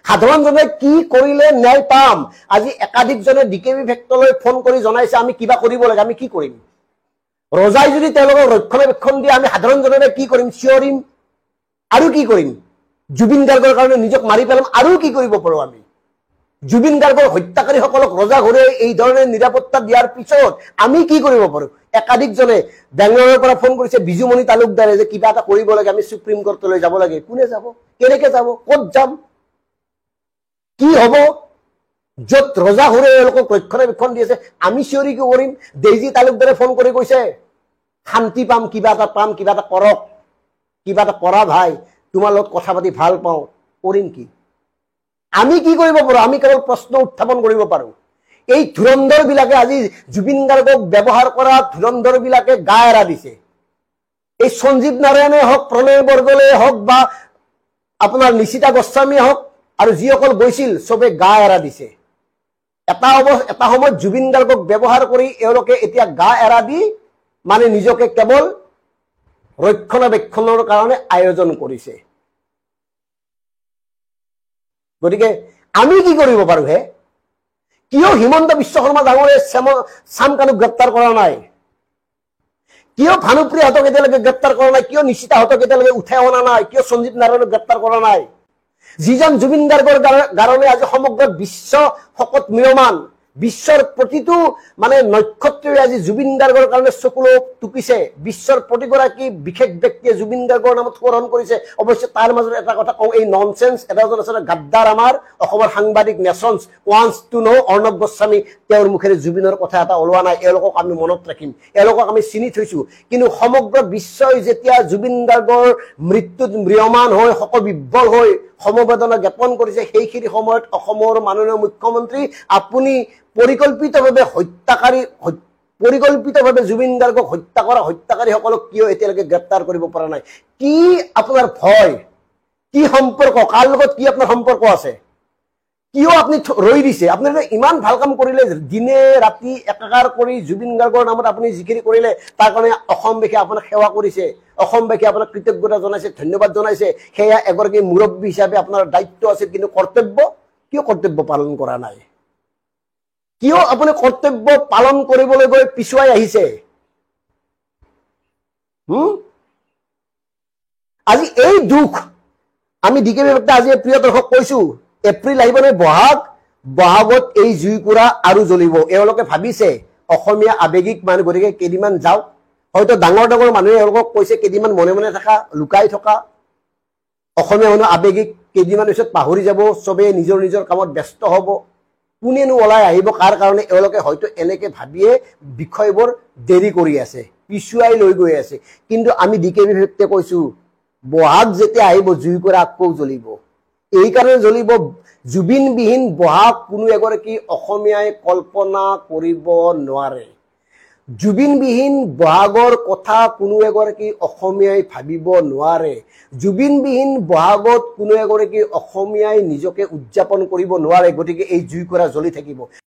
সাধাৰণজনে কি কৰিলে ন্যায় পাম আজি একাধিকজনে ডিকেবি ফেক্টলৈ ফোন কৰি জনাইছে আমি কিবা কৰিব লাগে আমি কি কৰিম ৰজাই যদি তেওঁলোকক ৰক্ষণাবেক্ষণ দিয়ে আমি সাধাৰণজনে কি কৰিম চিঞৰিম আৰু কি কৰিম জুবিন গাৰ্গৰ কাৰণে নিজক মাৰি পেলাম আৰু কি কৰিব পাৰো আমি জুবিন গাৰ্গৰ হত্যাকাৰীসকলক ৰজা ঘৰে এই ধৰণে নিৰাপত্তা দিয়াৰ পিছত আমি কি কৰিব পাৰো একাধিকজনে বেংগলোৰৰ পৰা ফোন কৰিছে বিজুমণি তালুকদাৰে যে কিবা এটা কৰিব লাগে আমি সুপ্ৰিম কোৰ্টলৈ যাব লাগে কোনে যাব কেনেকৈ যাব ক'ত যাম কি হ'ব যত ৰজা ঘৰে এওঁলোকক ৰক্ষণাবেক্ষণ দি আছে আমি চিঞৰি কি কৰিম দেইজি তালুকদাৰে ফোন কৰি কৈছে শান্তি পাম কিবা এটা কৰক কিবা এটা কৰা ভাই তোমাৰ লগত কথা পাতি ভাল পাওঁ কৰিম কি আমি কি কৰিব পাৰো আমি কেৱল প্ৰশ্ন উত্থাপন কৰিব পাৰো এই ধুৰন্ধৰ বিলাকে আজি জুবিন গাৰ্গক ব্যৱহাৰ কৰা ধুৰন্ধৰ বিলাকে গা এৰা দিছে এই সঞ্জীৱ নাৰায়ণে হওক প্ৰণয় বৰদলে হওক বা আপোনাৰ নিশিতা গোস্বামীয়ে হওক আৰু যিসকল গৈছিল সবে গা এৰা দিছে এটা সময়ত জুবিন গাৰ্গক ব্যৱহাৰ কৰি এওঁলোকে এতিয়া গা এৰা দি মানে নিজকে কেৱল ৰক্ষণাবেক্ষণৰ কাৰণে আয়োজন কৰিছে গতিকে আমি কি কৰিব পাৰো হে কিয় হিমন্ত বিশ্ব শৰ্মা ডাঙৰে শাম কানুক গ্ৰেপ্তাৰ কৰা নাই কিয় ভানুপ্ৰিয়াহঁতক এতিয়ালৈকে গ্ৰেপ্তাৰ কৰা নাই কিয় নিশিতাহঁতক এতিয়ালৈকে উঠাই অনা নাই কিয় সঞ্জীৱ নাৰায়ণক গ্ৰেপ্তাৰ কৰা নাই যিজন জুবিন গাৰ্গৰ কাৰণে আজি সমগ্ৰ বিশ্ব শকত মিৰমান বিশ্বৰ প্ৰতিটো মানে নক্ষত্ৰই আজি জুবিন গাৰ্গৰ কাৰণে চকুলো টুকিছে বিশ্বৰ প্ৰতিগৰাকী বিশেষ ব্যক্তিয়ে জুবিন গাৰ্গৰ নামত স্মৰণ কৰিছে অৱশ্যে তাৰ মাজত এটা কথা কওঁ এই ননসেন্স এটাজন আছে গাদ্দাৰ আমাৰ অসমৰ সাংবাদিক nations once to know Arnab Goswami তেওঁৰ মুখেৰে জুবিনৰ কথা এটা ওলোৱা নাই এওঁলোকক আমি মনত ৰাখিম এওঁলোকক আমি চিনি থৈছো কিন্তু সমগ্ৰ বিশ্বই যেতিয়া জুবিন গাৰ্গৰ মৃত্যুত ম্ৰিয়মান হৈ শোকবিহ্বল হৈ সমবেদনা জ্ঞাপন কৰিছে সেইখিনি সময়ত অসমৰ মাননীয় মুখ্যমন্ত্ৰী আপুনি পৰিকল্পিতভাৱে জুবিন গাৰ্গক হত্যা কৰা হত্যাকাৰীসকলক কিয় এতিয়ালৈকে গ্ৰেপ্তাৰ কৰিব পৰা নাই কি আপোনাৰ ভয় কি সম্পৰ্ক কাৰ লগত কি আপোনাৰ সম্পৰ্ক আছে কিয় আপুনি ৰৈ দিছে আপুনি ইমান ভাল কাম কৰিলে দিনে ৰাতি একাকাৰ কৰি জুবিন গাৰ্গৰ নামত আপুনি যিখিনি কৰিলে তাৰ কাৰণে অসমবাসীয়ে আপোনাক সেৱা কৰিছে অসমবাসীয়ে আপোনাক কৃতজ্ঞতা জনাইছে ধন্যবাদ জনাইছে সেয়া এগৰাকী মুৰব্বী হিচাপে আপোনাৰ দায়িত্ব আছে কিন্তু কিয় কৰ্তব্য পালন কৰা নাই কিয় আপুনি কৰ্তব্য পালন কৰিবলৈ গৈ পিছুৱাই আহিছে আজি এই দুখ আমি ডিকেবি আজি প্ৰিয় দৰ্শক কৈছো এপ্ৰিল আহিবনে বহাগত এই জুইকুৰা আৰু জ্বলিব এওঁলোকে ভাবিছে অসমীয়া আবেগিক মানুহ গতিকে কেইদিনমান যাওক হয়তো ডাঙৰ মানুহে এওঁলোকক কৈছে কেইদিনমান মনে মনে থকা লুকাই থকা অসমীয়া মানুহ আবেগিক কেইদিনমান পিছত পাহৰি যাব চবে নিজৰ কামত ব্যস্ত হ'ব কোনেনো ওলাই আহিব কাৰ কাৰণে এওঁলোকে হয়তো এনেকে ভাবিয়ে বিষয়বোৰ দেৰি কৰি আছে পিছুৱাই লৈ গৈ আছে কিন্তু আমি ডিকেবি কৈছো বহাগ যেতিয়া আহিব জুইকুৰা আকৌ জ্বলিব এই কাৰণে জ্বলিব জুবিনবিহীন বহাগ কোনো এগৰাকী অসমীয়াই কল্পনা কৰিব নোৱাৰে জুবিনবিহীন বহাগৰ কথা কোনো এগৰাকী অসমীয়াই ভাবিব নোৱাৰে জুবিনবিহীন বহাগত কোনো এগৰাকী অসমীয়াই নিজকে উদযাপন কৰিব নোৱাৰে গতিকে এই জুইকুৰা জ্বলি থাকিব